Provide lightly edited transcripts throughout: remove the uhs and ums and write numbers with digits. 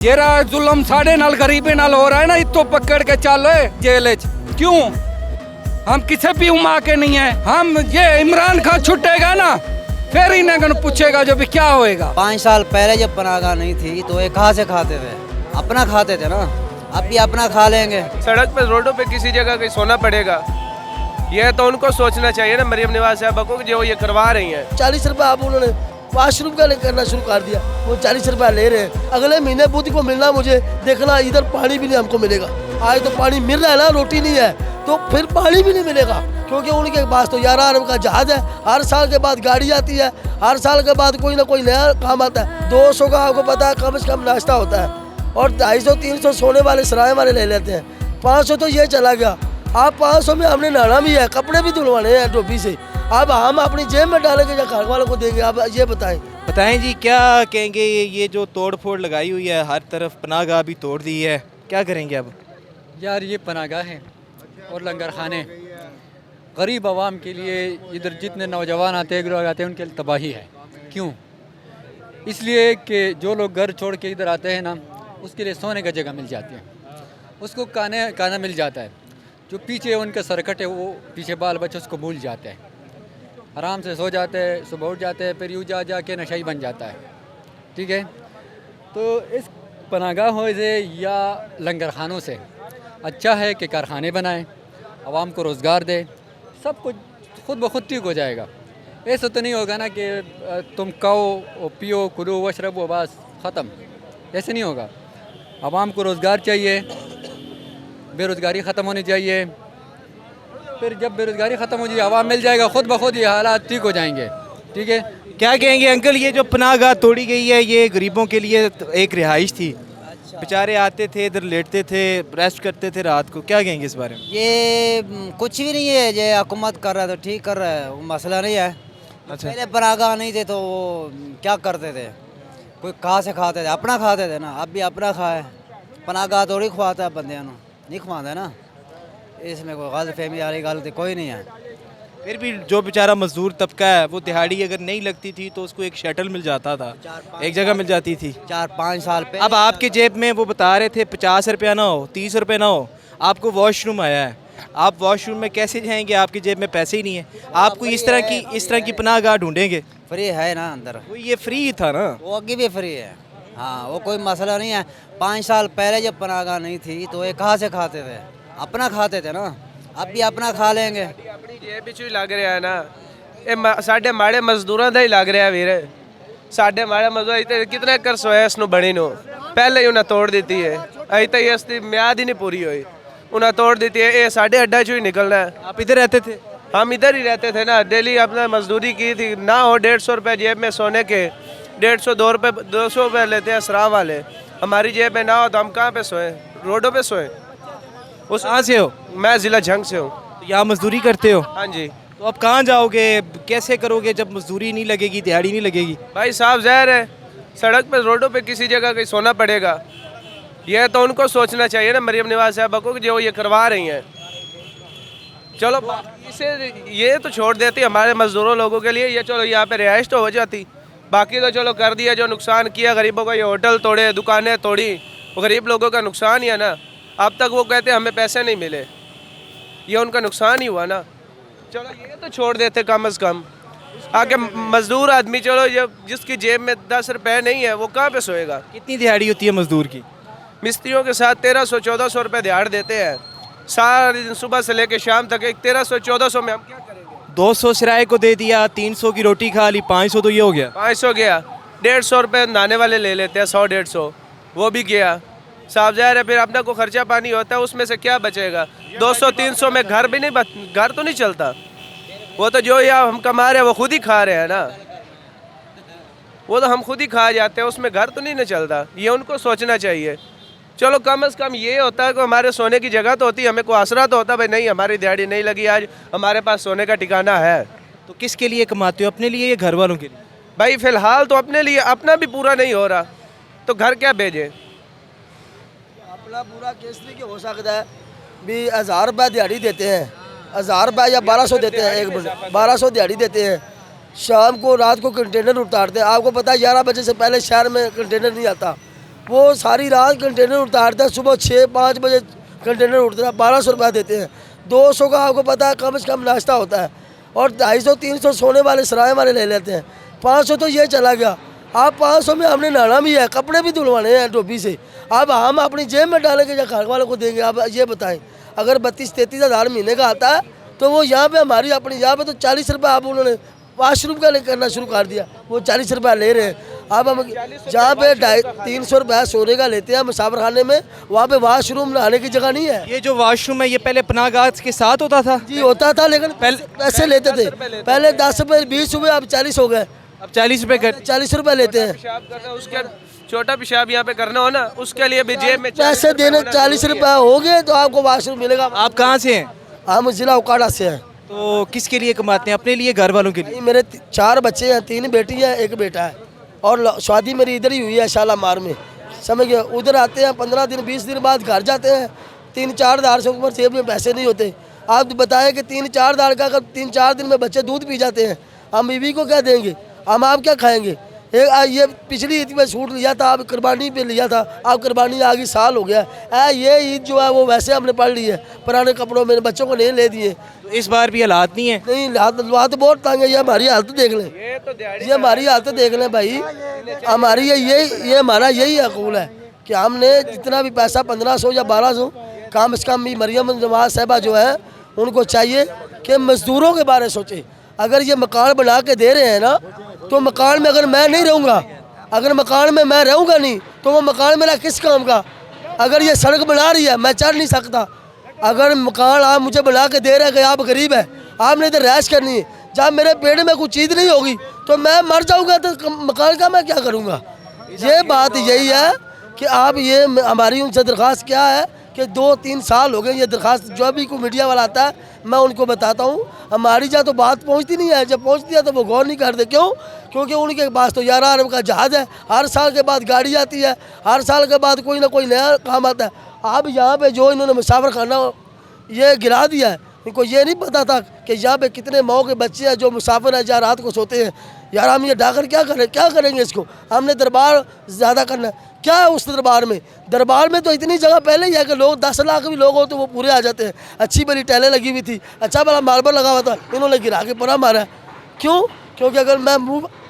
जेरा जुल्म साढ़े नाल गरीबी नाल हो रहा है ना, इतो पकड़ के चलो जेल च। क्यों? हम किसे भी उमा के नहीं है। हम ये इमरान खान छुटेगा ना, फिर इन्हें पूछेगा जो भी क्या होएगा। 5 साल पहले जब पनागा नहीं थी तो ये कहाँ से खाते थे? अपना खाते थे ना, अब भी अपना खा लेंगे। सड़क पे रोडों पे किसी जगह कहीं सोना पड़ेगा, यह तो उनको सोचना चाहिए ना मरियम नवाज साहब को, जो ये करवा रही हैं। 40 रुपये आप उन्होंने वाशरूम का करना शुरू कर दिया, वो 40 रुपया ले रहे हैं। अगले महीने बुध को मिलना, मुझे देखना इधर पानी भी नहीं हमको मिलेगा। आज तो पानी मिल रहा है ना, रोटी नहीं है तो फिर पानी भी नहीं मिलेगा, क्योंकि उनके पास तो 11 अरब का जहाज है। हर साल के बाद गाड़ी आती है, हर साल के बाद कोई ना कोई नया काम आता है। 200 का आपको पता है कम से कम नाश्ता होता है, और 250-300 सोने वाले सराय वाले ले लेते हैं। 500 तो ये चला गया। आप 500 में हमने नहाना भी है, कपड़े भी धुलवाने हैं टोपी से। अब हम अपनी जेब में डालेंगे या घर वालों को देंगे? आप ये बताएं जी, क्या कहेंगे? ये जो तोड़ फोड़ लगाई हुई है, हर तरफ पनाहगाह भी तोड़ दी है, क्या करेंगे अब? यार ये पनाहगाह हैं और लंगर खाने गरीब आवाम के लिए, इधर जितने नौजवान आते हैं लोग आते हैं उनके लिए तबाही है। क्यों? इसलिए कि जो लोग घर छोड़ के इधर आते हैं ना, उसके लिए सोने का जगह मिल जाती है, उसको खाना मिल जाता है। जो पीछे उनका सरकट है, वो पीछे बाल बच्चे उसको भूल जाते हैं, आराम से सो जाते हैं, सुबह उठ जाते हैं, फिर यूँ जा के नशाई बन जाता है। ठीक है, तो इस पनाहगाहों से या लंगर खानों से अच्छा है कि कारखाने बनाएं, आवाम को रोज़गार दें, सब कुछ खुद ब खुद ठीक हो जाएगा। ऐसा तो नहीं होगा ना कि तुम खाओ पियो कुलो वशरबो बस ख़त्म, ऐसे नहीं होगा। आवाम को रोज़गार चाहिए, बेरोज़गारी ख़त्म होनी चाहिए। फिर जब बेरोज़गारी ख़त्म हो जाएगी, आवाम मिल जाएगा, खुद ब खुद ये हालात ठीक हो जाएंगे। ठीक है, क्या कहेंगे अंकल? ये जो पनाहगाह तोड़ी गई है, ये गरीबों के लिए एक रिहाइश थी। बेचारे आते थे, इधर लेटते थे, रेस्ट करते थे रात को, क्या कहेंगे इस बारे में? ये कुछ भी नहीं है, ये हुकूमत कर रहा है तो ठीक कर रहा है, वो मसला नहीं है। अच्छा, पहले पनाहगाह नहीं थे तो वो क्या करते थे? कोई कहाँ से खाते थे? अपना खाते थे ना, अब भी अपना खाए। पनाहगाह थोड़ी खुआता है बंदे, नहीं खुआता ना। इसमें कोई गलत फहमी वाली गलती कोई नहीं है। फिर भी जो बेचारा मजदूर तबका है, वो दिहाड़ी अगर नहीं लगती थी तो उसको एक शटल मिल जाता था, एक जगह मिल जाती थी। 4-5 साल पे अब आपके जेब में वो बता रहे थे 50 रुपया ना हो, 30 रुपये ना हो, आपको वॉशरूम आया है, आप वॉशरूम में कैसे जाएंगे? आपकी जेब में पैसे ही नहीं है। आपको इस तरह की पनाहगाह ढूंढेंगे। फ्री है ना अंदर, वो ये फ्री था ना, वो आगे भी फ्री है। हाँ, वो कोई मसला नहीं है। 5 साल पहले जब पनाहगाह नहीं थी तो ये कहाँ से खाते थे? अपना खाते थे ना, अब भी अपना खा लेंगे। अपनी जेब ਵਿੱਚ ਵੀ ਲੱਗ ਰਿਹਾ ਹੈ ਨਾ, ਇਹ ਸਾਡੇ ਮਾੜੇ ਮਜ਼ਦੂਰਾਂ ਦਾ ਹੀ ਲੱਗ ਰਿਹਾ ਵੀਰੇ। ਸਾਡੇ ਮਾੜੇ ਮਜ਼ਦੂਰ ਇੱਥੇ ਕਿਤਨੇ ਕਰਸ ਹੋਇਆ ਇਸ ਨੂੰ ਬਣੀ ਨੂੰ, ਪਹਿਲੇ ਹੀ ਉਹਨਾਂ ਤੋੜ ਦਿੱਤੀ ਹੈ। ਅਜੇ ਤੱਕ ਇਸ ਦੀ ਮਿਆਦ ਹੀ नहीं पूरी हुई, उन्हें तोड़ देती है। ये साढ़े अड्डा चो ही निकलना है। आप इधर रहते थे? हम इधर ही रहते थे ना, डेली अपना मजदूरी की थी ना। हो 150 रुपये जेब में सोने के, 150-200 रुपये लेते हैं शराब वाले। हमारी जेब में ना हो तो हम कहाँ पे सोएं? रोडों पे सोएं। उस कहाँ से हो? मैं ज़िला झंग से हूँ। तो यहाँ मजदूरी करते हो? हाँ जी। तो अब कहाँ जाओगे, कैसे करोगे जब मजदूरी नहीं लगेगी, दिहाड़ी नहीं लगेगी? भाई साहब ज़हर है, सड़क पे रोडों पे किसी जगह कहीं सोना पड़ेगा। यह तो उनको सोचना चाहिए ना मरियम नवाज साहब को, जो ये करवा रही हैं। चलो इसे ये तो छोड़ देती हमारे मजदूरों लोगों के लिए, ये चलो यहाँ पे रिहाइश तो हो जाती। बाकी तो चलो कर दिया, जो नुकसान किया गरीबों का, ये होटल तोड़े, दुकानें तोड़ी, वो गरीब लोगों का नुकसान ही है ना। अब तक वो कहते हैं हमें पैसे नहीं मिले, ये उनका नुकसान ही हुआ ना। चलो ये तो छोड़ देते कम अज़ कम। आगे मजदूर आदमी, चलो जिसकी जेब में 10 रुपये नहीं है वो कहाँ पे सोएगा? कितनी दिहाड़ी होती है मजदूर की? मिस्त्रियों के साथ 1300-1400 रुपये दिहाड़ देते हैं सारा दिन, सुबह से लेकर शाम तक। एक 1300-1400 में हम क्या करेंगे? 200 किराए को दे दिया, 300 की रोटी खा ली, 500 तो ये हो गया। 500 गया, 150 रुपये नहाने वाले ले लेते हैं, 100-150 वो भी गया। साफ ज़ाहिर है फिर अपना को खर्चा पानी होता है, उसमें से क्या बचेगा? 200-300 में घर भी नहीं, घर तो नहीं चलता। वो तो जो यहाँ हम कमा रहे हैं वो खुद ही खा रहे हैं ना, वो तो हम खुद ही खा जाते हैं, उसमें घर तो नहीं ना चलता। ये उनको सोचना चाहिए। चलो कम अज़ कम ये होता है कि हमारे सोने की जगह तो होती है, हमें को आसरा तो होता है भाई नहीं हमारी दिहाड़ी नहीं लगी आज, हमारे पास सोने का ठिकाना है। तो किसके लिए कमाते हो, अपने लिए या घर वालों के लिए? भाई फ़िलहाल तो अपने लिए, अपना भी पूरा नहीं हो रहा तो घर क्या भेजें? अपना पूरा केस नहीं हो सकता है भी। 1000 रुपये दिहाड़ी देते हैं, 1000 रुपये या 1200 देते हैं, 1200 दिहाड़ी देते हैं। शाम को रात को कंटेनर उतारते हैं। आपको पता है 11 बजे से पहले शहर में कंटेनर नहीं आता। वो सारी रात कंटेनर उतारता है, सुबह 6-5 बजे कंटेनर उठता है, 1200 रुपया देते हैं। 200 का आपको पता है कम से कम नाश्ता होता है, और 250-300 सोने वाले सराय वाले ले लेते हैं। 500 तो ये चला गया। आप 500 में हमने नहाना भी है, कपड़े भी धुलवाने हैं टोपी से। अब हम अपनी जेब में डालेंगे या घर वालों को देंगे? आप ये बताएं। अगर 32-33 हज़ार महीने का आता है तो वो यहाँ पे हमारी अपनी यहाँ पे तो 40 रुपये आप उन्होंने वाशरूम का करना शुरू कर दिया, वो 40 रुपया ले रहे हैं। अब हम जहाँ पे 250-300 रुपया सोने का लेते हैं मुसाफिर खाने में, वहाँ पे वाशरूम नहाने की जगह नहीं है। ये जो वॉशरूम है ये पहले पनाहगाह के साथ होता था? जी होता था, लेकिन पैसे लेते थे। पहले 10 रुपये 20 रुपये, अब 40 हो गए। अब 40 रुपये कर 40 रुपये लेते हैं। पेशाब करना, उसके छोटा पेशाब यहाँ पे करना हो ना, उसके लिए भी जेब में पैसे देने 40 रुपये हो गए तो आपको वाशरूम मिलेगा। आप कहाँ से हैं? हम जिला उकाड़ा से हैं। तो किसके लिए कमाते हैं? अपने लिए, घर वालों के लिए? मेरे 4 बच्चे हैं, 3 बेटी हैं, 1 बेटा है, और शादी मेरी इधर ही हुई है शालामार में, समझ गए। उधर आते हैं 15 दिन 20 दिन बाद घर जाते हैं, 3-4 हज़ार से ऊपर जेब में पैसे नहीं होते। आप बताएं कि 3-4 हज़ार का अगर 3-4 दिन में बच्चे दूध पी जाते हैं, हम बीवी को क्या देंगे? हम आप क्या खाएंगे? ये पिछली ईद में सूट लिया था, आप कुर्बानी पे लिया था, आप कुर्बानी आ गई, साल हो गया। ये ईद जो है वो वैसे हमने पढ़ ली है, पुराने कपड़ों में बच्चों को नहीं ले दिए। तो इस बार भी हालात नहीं है? नहीं, हाथ बहुत तंग है। ये हमारी हालत देख लें, ये हमारी हालत देख लें भाई। हमारी ये हमारा यही अकूल है कि हमने जितना भी पैसा 1500 या 1200 कम से कम भी मरियम नवाज साहिबा जो है उनको चाहिए कि मजदूरों के बारे में सोचे। अगर ये मकान बना के दे रहे हैं ना, तो मकान में अगर मैं नहीं रहूँगा, अगर मकान में मैं रहूँगा नहीं तो वो मकान मेरा किस काम का? अगर ये सड़क बना रही है, मैं चढ़ नहीं सकता। अगर मकान आप मुझे बना के दे रहे हैं कि आप गरीब है, आपने इधर रैश करनी है, जब मेरे पेट में कुछ चीज़ नहीं होगी तो मैं मर जाऊँगा, तो मकान का मैं क्या करूँगा? ये बात यही है कि आप ये हमारी उनसे दरख्वास्त क्या है कि 2-3 साल हो गए ये दरख्वास्त, जो भी कोई मीडिया वाला आता है मैं उनको बताता हूँ, हमारी जहाँ तो बात पहुँचती नहीं है। जब पहुँचती है तो वो गौर नहीं करते। क्यों? क्योंकि उनके पास तो 11 अरब का जहाज़ है, हर साल के बाद गाड़ी आती है, हर साल के बाद कोई ना कोई नया काम आता है। अब यहाँ पे जो इन्होंने मुसाफिर खाना ये गिरा दिया है, इनको ये नहीं पता था कि यहाँ पे कितने माओ के बच्चे हैं जो मुसाफिर हैं, जहाँ रात को सोते हैं। यार हम ये डाकर क्या करेंगे इसको? हमने दरबार ज़्यादा करना है। क्या है उस दरबार में? दरबार में तो इतनी जगह पहले ही है कि लोग 10 लाख भी लोग हो तो वो पूरे आ जाते हैं। अच्छी बड़ी टाइलें लगी हुई थी, अच्छा बड़ा मार्बल लगा हुआ था, इन्होंने गिरा के पूरा मारा है। क्यों? क्योंकि अगर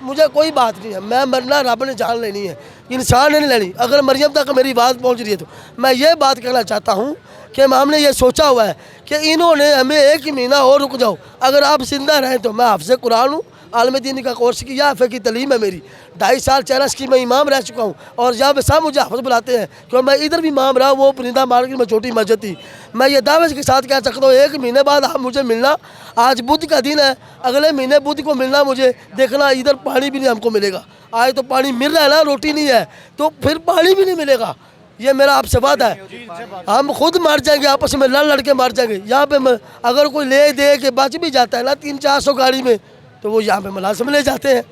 मुझे कोई बात नहीं है, मैं मरना रब ने जान लेनी है, इंसान ने नहीं लेनी। अगर मरियम तक मेरी बात पहुंच रही है तो मैं ये बात कहना चाहता हूं कि हमने ये सोचा हुआ है कि इन्होंने हमें 1 महीना और रुक जाओ, अगर आप जिंदा रहें तो मैं हाफ़िज़ कुरान हूँ, आलम दीन का कोर्स किया, हाफ़िज़ की तलीम है मेरी, 2.5 साल 4 की मैं इमाम रह चुका हूँ, और जब सब मुझे हाफ़िज़ बुलाते हैं क्योंकि मैं इधर भी इमाम रहा, वो परिंदा मार्केट में छोटी मस्जिद थी। मैं ये दावे के साथ कह सकता हूँ 1 महीने बाद आप मुझे मिलना। आज बुध का दिन है, अगले महीने बुध को मिलना मुझे, देखना इधर पानी भी नहीं हमको मिलेगा। आज तो पानी मिल रहा है ना, रोटी नहीं है तो फिर पानी भी नहीं मिलेगा। ये मेरा आपसे वादा है। हम खुद मर जाएंगे, आपस में लड़ के मर जाएंगे। यहाँ पे अगर कोई ले दे के बच भी जाता है ना 300-400 गाड़ी में, तो वो यहाँ पे मुलाजिम ले जाते हैं।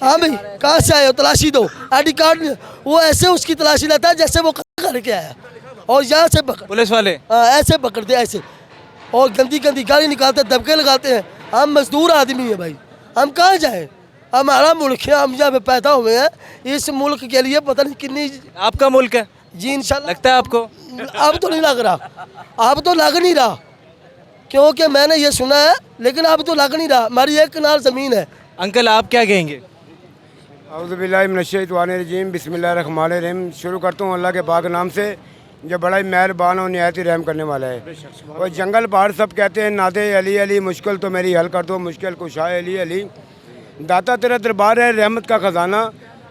हाँ भाई कहाँ से आए हो, तलाशी दो, ID कार्ड। वो ऐसे उसकी तलाशी लेता है जैसे वो करके आया, और यहाँ से पुलिस वाले ऐसे पकड़ते हैं ऐसे, और गंदी गंदी गाड़ी निकालते हैं, दबके लगाते हैं। हम मजदूर आदमी हैं भाई, हम कहाँ जाएँ? हमारा मुल्क है, हम यहाँ पे पैदा हुए हैं, इस मुल्क के लिए पता नहीं कितनी। आपका मुल्क है जी इंशाल्लाह। लगता है आपको? अब तो नहीं लग रहा, अब तो लग नहीं रहा, क्योंकि मैंने ये सुना है, लेकिन अब तो लग नहीं रहा। हमारी 1 कनाल ज़मीन है। अंकल आप क्या कहेंगे? औज़ुबिल्लाहिमिनश्शैतानिर्रजीम, बिस्मिल्लाहिर्रहमानिर्रहीम। शुरू करता हूँ अल्लाह के पाक नाम से, जो बड़ा ही मेहरबान और निहायत ही रहम करने वाला है। और जंगल पहाड़ सब कहते हैं नादे अली अली, मुश्किल तो मेरी हल कर दो, मुश्किल कुशाए अली अली। दाता तेरा दरबार है रहमत का ख़जाना,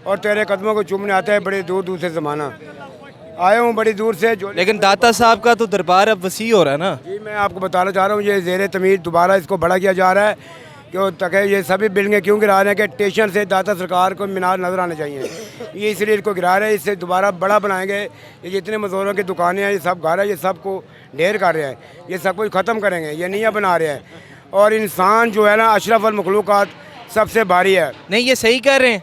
और तेरे कदमों को चूमने आता है बड़े दूर दूर से ज़माना। आया हूँ बड़ी दूर से जो, लेकिन दाता साहब का तो दरबार अब वसी हो रहा है ना। जी मैं आपको बताना चाह रहा हूँ, ये ज़ेर तमीर दोबारा इसको बड़ा किया जा रहा है। क्यों तक ये सभी बिल्डिंगें क्यों गिरा रहे हैं कि स्टेशन से दाता सरकार को मीनार नज़र आने चाहिए, ये इसलिए इसको गिरा रहे हैं। इससे दोबारा बड़ा बनाएंगे। ये जितने मज़दूरों की दुकानें हैं, ये सब घर है, ये सब को ढेर कर रहे हैं, ये सब कुछ ख़त्म करेंगे, ये नहीं बना रहे हैं। और इंसान जो है ना अशरफुल मखलूक़ात सबसे भारी है। नहीं ये सही कर रहे हैं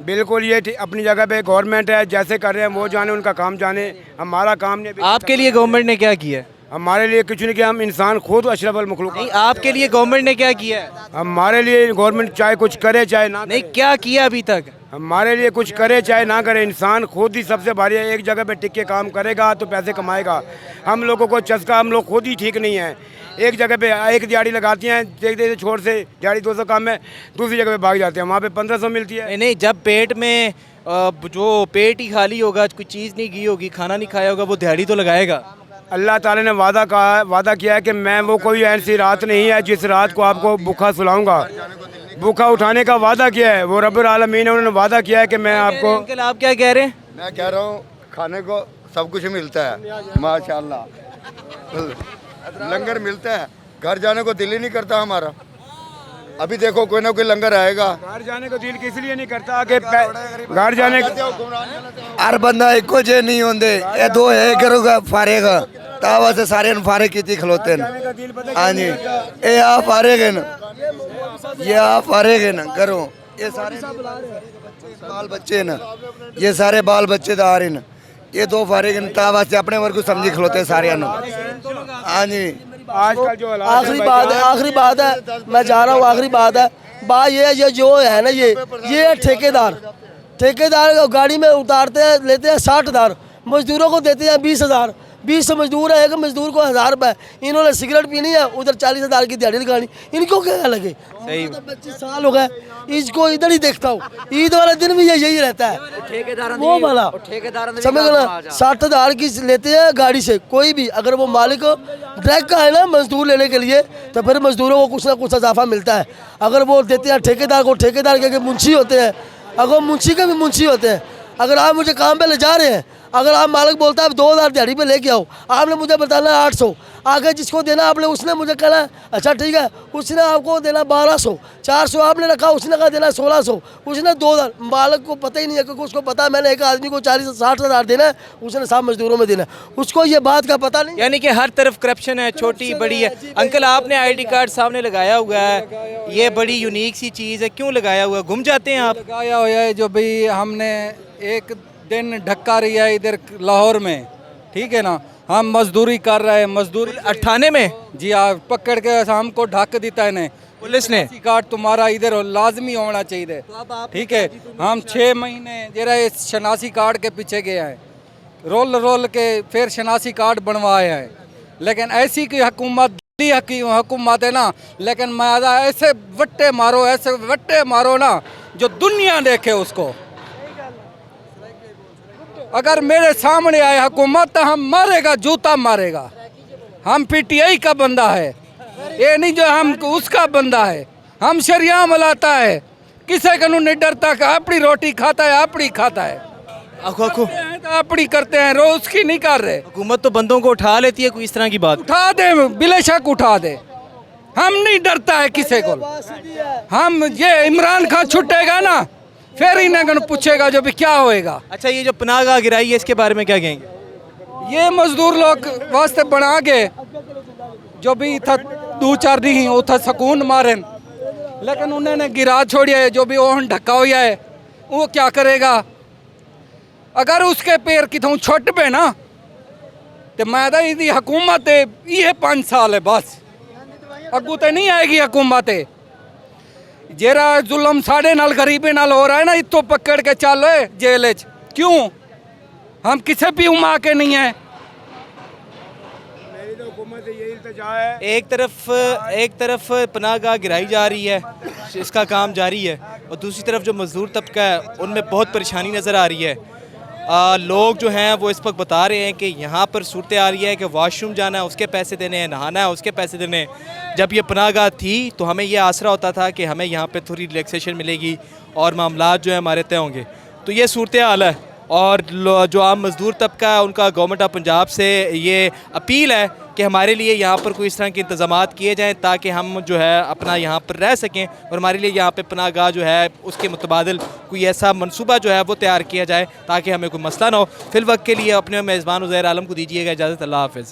बिल्कुल, ये अपनी जगह पे गवर्नमेंट है, जैसे कर रहे हैं वो जाने, उनका काम जाने, हमारा काम नहीं। आपके लिए गवर्नमेंट ने क्या किया है? हमारे लिए कुछ नहीं किया, हम इंसान खुद अशरफुल मखलूक। नहीं, आपके लिए गवर्नमेंट ने क्या किया है? हमारे लिए गवर्नमेंट चाहे कुछ करे चाहे ना नहीं, करे। क्या किया अभी तक? हमारे लिए कुछ करे चाहे ना करे, इंसान खुद ही सबसे भारी है। एक जगह पे टिक के काम करेगा तो पैसे कमाएगा। हम लोगों को चस्का, हम लोग खुद ही ठीक नहीं है। एक जगह पे एक दिहाड़ी लगाती हैं, देखते छोड़ से दिहाड़ी 200 काम है, दूसरी जगह पे भाग जाते हैं, वहाँ पे 1500 मिलती है। नहीं, जब पेट में जो पेट ही खाली होगा, कोई चीज़ नहीं गई होगी, खाना नहीं खाया होगा, वो दिहाड़ी तो लगाएगा। अल्लाह ताला ने वादा किया है कि मैं वो कोई ऐसी रात नहीं है जिस रात को आपको भूखा सुलाऊंगा। भूखा उठाने का वादा किया है वो रब्बुल आलमीन ने, उन्होंने वादा किया है कि मैं आपको। अंकल आप क्या कह रहे हैं? मैं कह रहा हूँ खाने को सब कुछ मिलता है माशाल्लाह, लंगर मिलता है, घर जाने को दिल ही नहीं करता हमारा। अभी देखो कोई ना कोई लंगर आएगा। घर जाने को दिल किस लिए नहीं करता कि घर जाने हर बंदा एको जे नहीं होंगे, ये दो है करोगा फारेगा तावा से सारे फारे की खलोते हैं। हाँ जी, ये आप फारेगे ना, ये आप फारेगे ना करो, ये सारे बाल बच्चे ना, ये सारे बाल बच्चे तो आ रहे ना, ये दो फारेगे ना तावा से अपने वर्ग को समझी खलोते सारे। हाँ जी, आजकल जो आखिरी बात है, मैं जा रहा हूँ, आखिरी बात है। बात ये जो है ना, ये ठेकेदार गाड़ी में उतारते हैं, लेते हैं 60,000, मजदूरों को देते हैं 20,000। 20 मजदूर है, एक मजदूर को 1000 रुपये। इन्होंने सिगरेट पीनी है, उधर 40,000 की दिहाड़ी लगानी, इनको क्या लगे? सही। 25 साल हो गए, इसको इधर ही देखता हूँ। ईद वाले दिन भी यही रहता है, वो वाला समझ लो। 60,000 की लेते हैं गाड़ी से, कोई भी अगर वो मालिक ट्रैक का है ना मजदूर लेने के लिए, तो फिर मजदूरों को कुछ ना कुछ इजाफा मिलता है। अगर वो देते हैं ठेकेदार को, ठेकेदार के मुंशी होते हैं, अगर मुंशी के भी मुंशी होते हैं। अगर आप मुझे काम पे ले जा रहे हैं, अगर आप मालिक बोलता है 2000 दिहाड़ी पे लेके आओ, आपने मुझे बताना 800, आगे जिसको देना आपने, उसने मुझे कहना अच्छा ठीक है, उसने आपको देना 1200, 400 आपने रखा, उसने कहा देना 1600, उसने 2000। मालिक को पता ही नहीं है, क्योंकि उसको पता है मैंने एक आदमी को 40-60,000 देना है, उसने 7 मजदूरों में देना है, उसको ये बात का पता नहीं। यानी कि हर तरफ करप्शन है, छोटी बड़ी है। अंकल आपने आईडी कार्ड सामने लगाया हुआ है, ये बड़ी यूनिक सी चीज़ है, क्यों लगाया हुआ है? घूम जाते हैं आप? लगाया हुआ है जो भी हमने एक दिन ढक्का रही है इधर लाहौर में, ठीक है ना, हम मजदूरी कर रहे हैं, मजदूरी 98 में जी हाँ, पकड़ के हमको ढक देता है ने पुलिस ने। कार्ड तुम्हारा इधर लाजमी होना चाहिए, ठीक है। हम 6 महीने जरा इस शनासी कार्ड के पीछे गए हैं, रोल के फिर शनासी कार्ड बनवाए हैं। लेकिन ऐसी की हुकूमत की हुकूमत है ना, लेकिन मैं ऐसे वट्टे मारो ना जो दुनिया देखे उसको। अगर मेरे सामने आए हुकूमत तो हम मारेगा, जूता मारेगा। हम पीटीआई का बंदा है, ये नहीं जो हम उसका बंदा है। हम शरिया मलाता है, किसी का नहीं डरता का, अपनी रोटी खाता है, अपनी खाता है, अपनी करते हैं, रोज की नहीं कर रहे। हुकूमत तो बंदों को उठा लेती है, कोई इस तरह की बात? उठा दे, बिलेशक उठा दे, हम नहीं डरता है किसी को। हम ये इमरान खान छुटेगा ना, फिर इन्हें पूछेगा जो भी क्या होएगा। अच्छा, ये जो पनाहगाह गिराई है, इसके बारे में क्या कहेंगे? ये मजदूर लोग वास्ते बना के जो भी था 2-4 दिन वो था सुकून मारे, लेकिन उन्होंने गिरा छोड़िया है। जो भी ओहन ढका हुआ है वो क्या करेगा? अगर उसके पैर कितों छुट पे ना, तो मैं तो इसकी हुकूमत ये 5 साल है बस, अगू तो नहीं आएगी हुकूमत। जेरा जुल्म साढ़े नाल गरीबी नाल हो रहा है ना, इतो पकड़ के चलो जेल च। क्यों? हम किसे भी उमा के नहीं है। एक तरफ पनाहगाह गिराई जा रही है, इसका काम जारी है, और दूसरी तरफ जो मजदूर तबका है उनमें बहुत परेशानी नज़र आ रही है। लोग जो हैं वो इस वक्त बता रहे हैं कि यहाँ पर सूरत आ रही है कि वॉशरूम जाना है उसके पैसे देने हैं, नहाना है उसके पैसे देने हैं। जब ये पनाहगाह थी तो हमें ये आसरा होता था कि हमें यहाँ पे थोड़ी रिलैक्सेशन मिलेगी और मामलात जो है हमारे तय होंगे। तो ये सूरत हाल है, और जो आम मजदूर तबका है उनका गवर्नमेंट ऑफ पंजाब से ये अपील है कि हमारे लिए यहाँ पर कोई इस तरह के इंतज़ामात किए जाएँ ताकि हम जो है अपना यहाँ पर रह सकें, और हमारे लिए यहाँ पे पनाहगाह जो है उसके मुतबादिल कोई ऐसा मनसूबा जो है वो तैयार किया जाए ताकि हमें कोई मसला ना हो। फिल वक्त के लिए अपने मेज़बान उज़ैर आलम को दीजिएगा इजाज़त। अल्लाह हाफ़िज़।